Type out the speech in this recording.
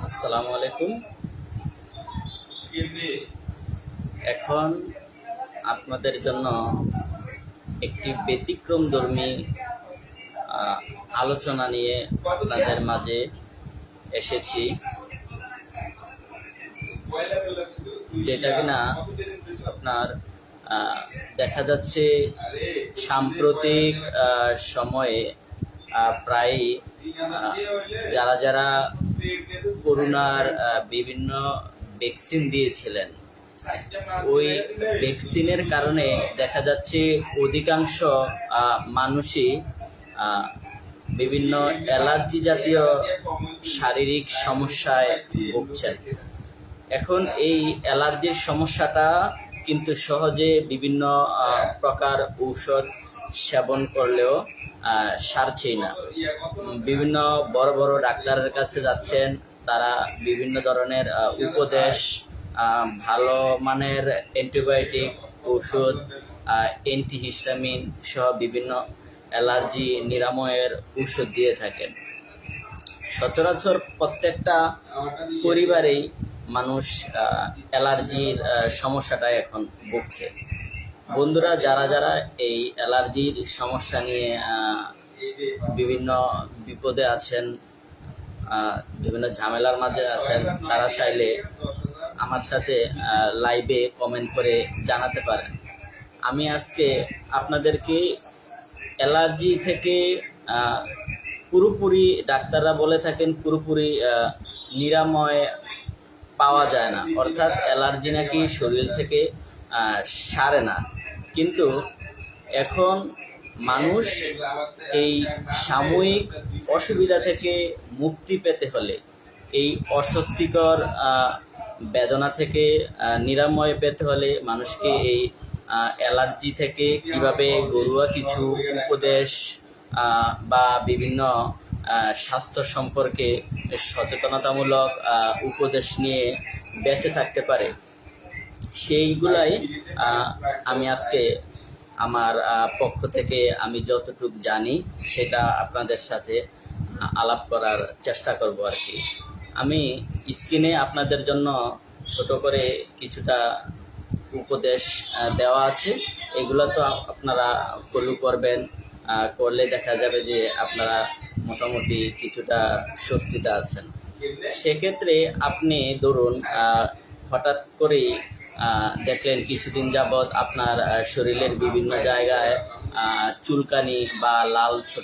আসসালামু আলাইকুম। এখন আপনাদের জন্য একটি ব্যতিক্রমধর্মী আলোচনা নিয়ে আপনাদের মাঝে এসেছি, যেটা কিনা আপনার দেখা যাচ্ছে সাম্প্রতিক সময়ে প্রায়ই যারা যারা করোনার বিভিন্ন ভ্যাকসিন দিয়েছিলেন, ওই ভ্যাকসিনের কারণে দেখা যাচ্ছে অধিকাংশ মানুষই বিভিন্ন অ্যালার্জি জাতীয় শারীরিক সমস্যায় ভুগছেন। এখন এই অ্যালার্জির সমস্যাটা কিন্তু সহজে বিভিন্ন প্রকার ঔষধ সেবন করলেও সারছেই না। বিভিন্ন বড় বড় ডাক্তারের কাছে যাচ্ছেন, তারা বিভিন্ন ধরনের উপদেশ, ভালো মানের অ্যান্টিবায়োটিক ঔষধ, অ্যান্টিহিস্টামিন সহ বিভিন্ন অ্যালার্জি নিরাময়ের ঔষধ দিয়ে থাকেন। সচরাচর প্রত্যেকটা পরিবারেই মানুষ অ্যালার্জির সমস্যাটাই এখন ভুগছে। বন্ধুরা, যারা যারা এই অ্যালার্জির সমস্যা নিয়ে বিভিন্ন বিপদে আছেন, বিভিন্ন ঝামেলার মাঝে আছেন, তারা চাইলে আমার সাথে লাইভে কমেন্ট করে জানাতে পারেন। আমি আজকে আপনাদেরকে অ্যালার্জি থেকে পুরোপুরি, ডাক্তাররা বলে থাকেন পুরোপুরি নিরাময় পাওয়া যায় না, অর্থাৎ অ্যালার্জি নাকি শরীর থেকে সারে না। কিন্তু এখন মানুষ এই সাময়িক অসুবিধা থেকে মুক্তি পেতে হলে, এই অস্বস্তিকর বেদনা থেকে নিরাময় পেতে হলে, মানুষকে এই অ্যালার্জি থেকে কিভাবে ঘরোয়া কিছু উপদেশ বা বিভিন্ন স্বাস্থ্য সম্পর্কে সচেতনতামূলক উপদেশ নিয়ে বেঁচে থাকতে পারে, সেইগুলাই আমি আজকে আমার পক্ষ থেকে আমি যতটুকু জানি সেটা আপনাদের সাথে আলাপ করার চেষ্টা করব আর কি। আমি স্ক্রিনে আপনাদের জন্য ছোট করে কিছুটা উপদেশ দেওয়া আছে, এগুলো তো আপনারা ফলো করবেন, করলে দেখা যাবে যে আপনারা মোটামুটি কিছুটা স্বস্তিতে আছেন। সেক্ষেত্রে আপনি ধরুন হঠাৎ করেই দেখলেন কিছুদিন যাবৎ আপনার শরীরের বিভিন্ন জায়গায় চুলকানি বা লাল